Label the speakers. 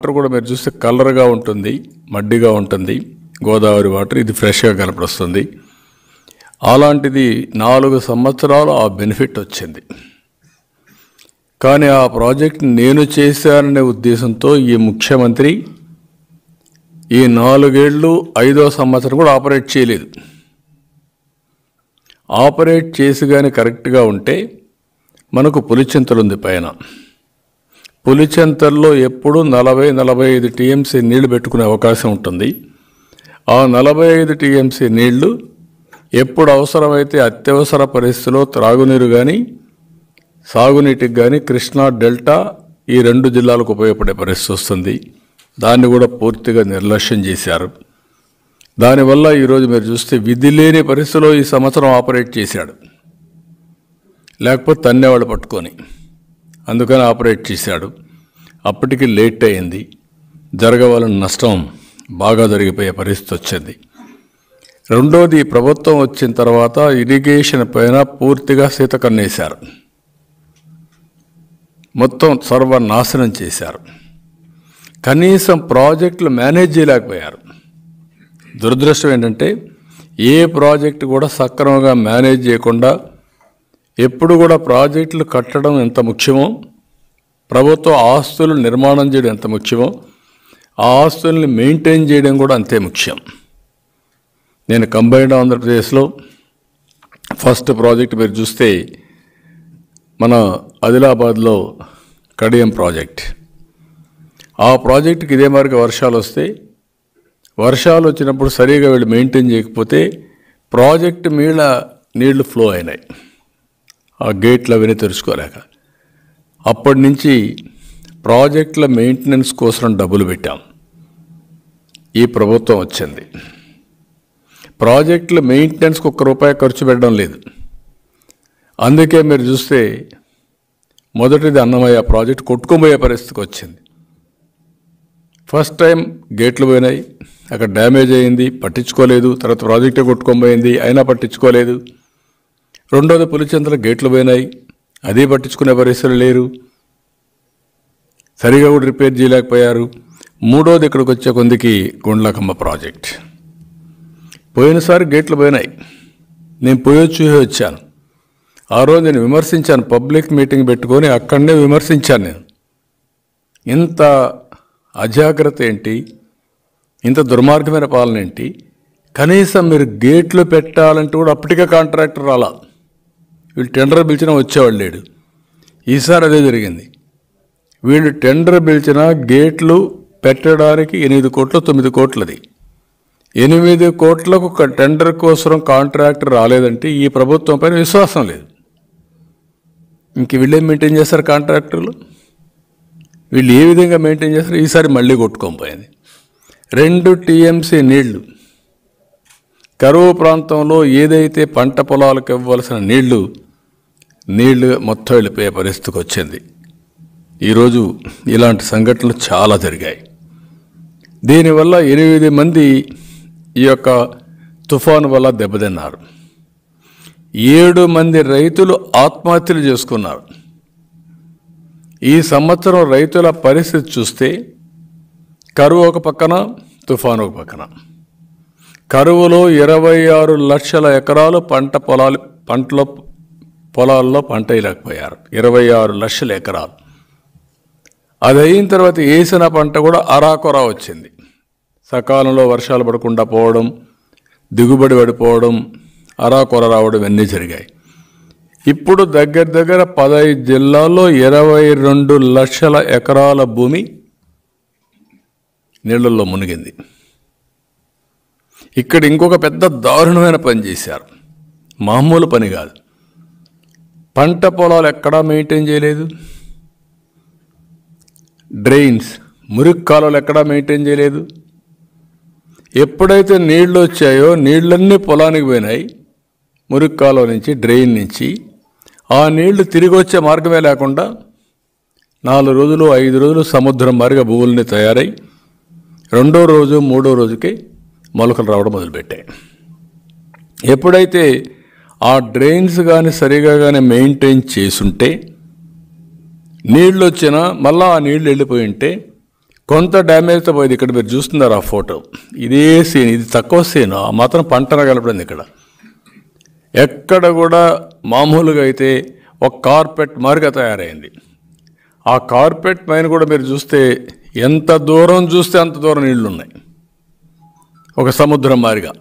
Speaker 1: Water కూడా మీరు చూస్తే కలర్గా ఉంటుంది, మడ్డిగా ఉంటుంది. గోదావరి వాటర్ ఇది ఫ్రెష్గా కనపడుస్తుంది. అలాంటిది 4 సంవత్సరాలు ఆ బెనిఫిట్ వచ్చింది. కానీ ఆ ప్రాజెక్ట్ నేను చేశాననే ఉద్దేశంతో ఈ ముఖ్యమంత్రి ఈ 4 ఏళ్ళు 5వ సంవత్సరం కూడా ఆపరేట్ చేయలేదు. ఆపరేట్ చేసి కానీ కరెక్ట్గా ఉంటే మనకు పులిచింతలు ఉంది పైన. పులిచెంతల్లో ఎప్పుడు 40-45 టీఎంసీ నీళ్లు పెట్టుకునే అవకాశం ఉంటుంది. ఆ 45 టీఎంసీ నీళ్లు ఎప్పుడు అవసరమైతే అత్యవసర పరిస్థితిలో త్రాగునీరు కానీ సాగునీటికి కానీ కృష్ణా డెల్టా ఈ 2 జిల్లాలకు ఉపయోగపడే పరిస్థితి వస్తుంది. దాన్ని కూడా పూర్తిగా నిర్లక్ష్యం చేశారు. దానివల్ల ఈరోజు మీరు చూస్తే విధి లేని పరిస్థితిలో ఈ సంవత్సరం ఆపరేట్ చేశాడు. లేకపోతే తన్నేవాళ్ళు పట్టుకొని అందుకని ఆపరేట్ చేశాడు. అప్పటికి లేట్ అయింది. జరగవలసిన నష్టం బాగా జరిగిపోయే పరిస్థితి వచ్చింది. రెండోది, ప్రభుత్వం వచ్చిన తర్వాత ఇరిగేషన్ పైన పూర్తిగా సీతకన్నేశారు. మొత్తం సర్వనాశనం చేశారు. కనీసం ప్రాజెక్టులు మేనేజ్ చేయలేకపోయారు. దురదృష్టం ఏంటంటే ఏ ప్రాజెక్టు కూడా సక్రమంగా మేనేజ్ చేయకుండా ఎప్పుడు కూడా ప్రాజెక్టులు కట్టడం ఎంత ముఖ్యమో, ప్రభుత్వ ఆస్తులు నిర్మాణం చేయడం ఎంత ముఖ్యమో, ఆ ఆస్తుల్ని మెయింటైన్ చేయడం కూడా అంతే ముఖ్యం. నేను కంబైన్డ్ ఆంధ్రప్రదేశ్లో ఫస్ట్ ప్రాజెక్ట్ మీరు చూస్తే మన ఆదిలాబాద్లో కడియం ప్రాజెక్ట్. ఆ ప్రాజెక్టుకి ఇదే మార్గ వర్షాలు వస్తే, వర్షాలు వచ్చినప్పుడు సరిగా వీళ్ళు మెయింటైన్ చేయకపోతే ప్రాజెక్టు మీద నీళ్లు ఫ్లో అయినాయి. ఆ గేట్లు అవన్నీ తెరుచుకోలేక అప్పటి నుంచి ప్రాజెక్టుల మెయింటెనెన్స్ కోసం డబ్బులు పెట్టాం. ఈ ప్రభుత్వం వచ్చింది, ప్రాజెక్టుల మెయింటెనెన్స్కి ₹1 ఖర్చు పెట్టడం లేదు. అందుకే మీరు చూస్తే మొదటిది అన్నమయ్య ప్రాజెక్ట్ కొట్టుకోబోయే పరిస్థితికి వచ్చింది. ఫస్ట్ టైం గేట్లు పోయినాయి, అక్కడ డ్యామేజ్ అయింది, పట్టించుకోలేదు. తర్వాత ప్రాజెక్టే కొట్టుకోబోయింది, అయినా పట్టించుకోలేదు. రెండోది పులిచెంతల గేట్లు పోయినాయి, అది పట్టించుకునే పరిస్థితులు లేరు, సరిగా కూడా రిపేర్ చేయలేకపోయారు. మూడోది ఇక్కడికి వచ్చే కొందికి గుండ్లకమ్మ ప్రాజెక్ట్. పోయినసారి గేట్లు పోయినాయి, నేను చూసి వచ్చాను. ఆ రోజు నేను విమర్శించాను, పబ్లిక్ మీటింగ్ పెట్టుకొని అక్కడనే విమర్శించాను. నేను ఇంత అజాగ్రత్త ఏంటి, ఇంత దుర్మార్గమైన పాలన ఏంటి, కనీసం మీరు గేట్లు పెట్టాలంటే కూడా అప్పటికే కాంట్రాక్టర్ రాలా, వీళ్ళు టెండర్ పిలిచినా వచ్చేవాళ్ళు లేడు. ఈసారి అదే జరిగింది. వీళ్ళు టెండర్ పిలిచినా గేట్లు పెట్టడానికి 8 కోట్లు 9 కోట్లది. 8 కోట్లకు ఒక టెండర్ కోసం కాంట్రాక్టర్ రాలేదంటే ఈ ప్రభుత్వం పైన విశ్వాసం లేదు. ఇంక వీళ్ళేం మెయింటైన్ చేస్తారు కాంట్రాక్టర్లు, వీళ్ళు ఏ విధంగా మెయింటైన్ చేస్తారు. ఈసారి మళ్ళీ కొట్టుకోకపోయింది. 2 టీఎంసీ నీళ్లు కరువు ప్రాంతంలో ఏదైతే పంట పొలాలకు ఇవ్వాల్సిన నీళ్లు మొత్తం వెళ్ళిపోయే పరిస్థితికి వచ్చింది. ఈరోజు ఇలాంటి సంఘటనలు చాలా జరిగాయి. దీనివల్ల 8 మంది ఈ యొక్క తుఫాను వల్ల దెబ్బతిన్నారు. 7 మంది రైతులు ఆత్మహత్యలు చేసుకున్నారు. ఈ సంవత్సరం రైతుల పరిస్థితి చూస్తే కరువు ఒక పక్కన, తుఫాను ఒక పక్కన. కరువులో 26 లక్షల ఎకరాలు పొలాల్లో పంట వేయలేకపోయారు. 26 లక్షల ఎకరాలు. అది అయిన తర్వాత వేసిన పంట కూడా అరాకొరా వచ్చింది. సకాలంలో వర్షాలు పడకుండా పోవడం, దిగుబడి పడిపోవడం, అరాకొర రావడం ఇవన్నీ జరిగాయి. ఇప్పుడు దగ్గర 15 జిల్లాల్లో 22 లక్షల ఎకరాల భూమి నీళ్లలో మునిగింది. ఇక్కడ ఇంకొక పెద్ద దారుణమైన పని చేశారు. మామూలు పని కాదు. పంట పొలాలు ఎక్కడా మెయింటైన్ చేయలేదు. డ్రైన్స్, మురికి కాలువలు ఎక్కడా మెయింటైన్ చేయలేదు. ఎప్పుడైతే నీళ్లు వచ్చాయో నీళ్ళన్నీ పొలానికి పోయినాయి. మురికి కాలువ నుంచి, డ్రైన్ నుంచి ఆ నీళ్లు తిరిగి వచ్చే మార్గమే లేకుండా 4 రోజులు 5 రోజులు సముద్రం మారిగా భూముల్ని తయారై 2వ రోజు 3వ రోజుకి మొలకలు రావడం మొదలుపెట్టాయి. ఎప్పుడైతే ఆ డ్రైన్స్ కానీ సరిగా కానీ మెయింటైన్ చేసుంటే నీళ్ళు వచ్చినా మళ్ళీ ఆ నీళ్లు వెళ్ళిపోయి ఉంటే కొంత డ్యామేజ్తో పోయింది. ఇక్కడ మీరు చూస్తున్నారు ఆ ఫోటో. ఇదే సీన్, ఇది తక్కువ సీన్, ఆ మాత్రం పంటన కలపడింది. ఇక్కడ ఎక్కడ కూడా మామూలుగా అయితే ఒక కార్పెట్ మారిగా తయారైంది. ఆ కార్పెట్ పైన కూడా మీరు చూస్తే ఎంత దూరం చూస్తే అంత దూరం నీళ్లు ఉన్నాయి, ఒక సముద్రం మారిగా.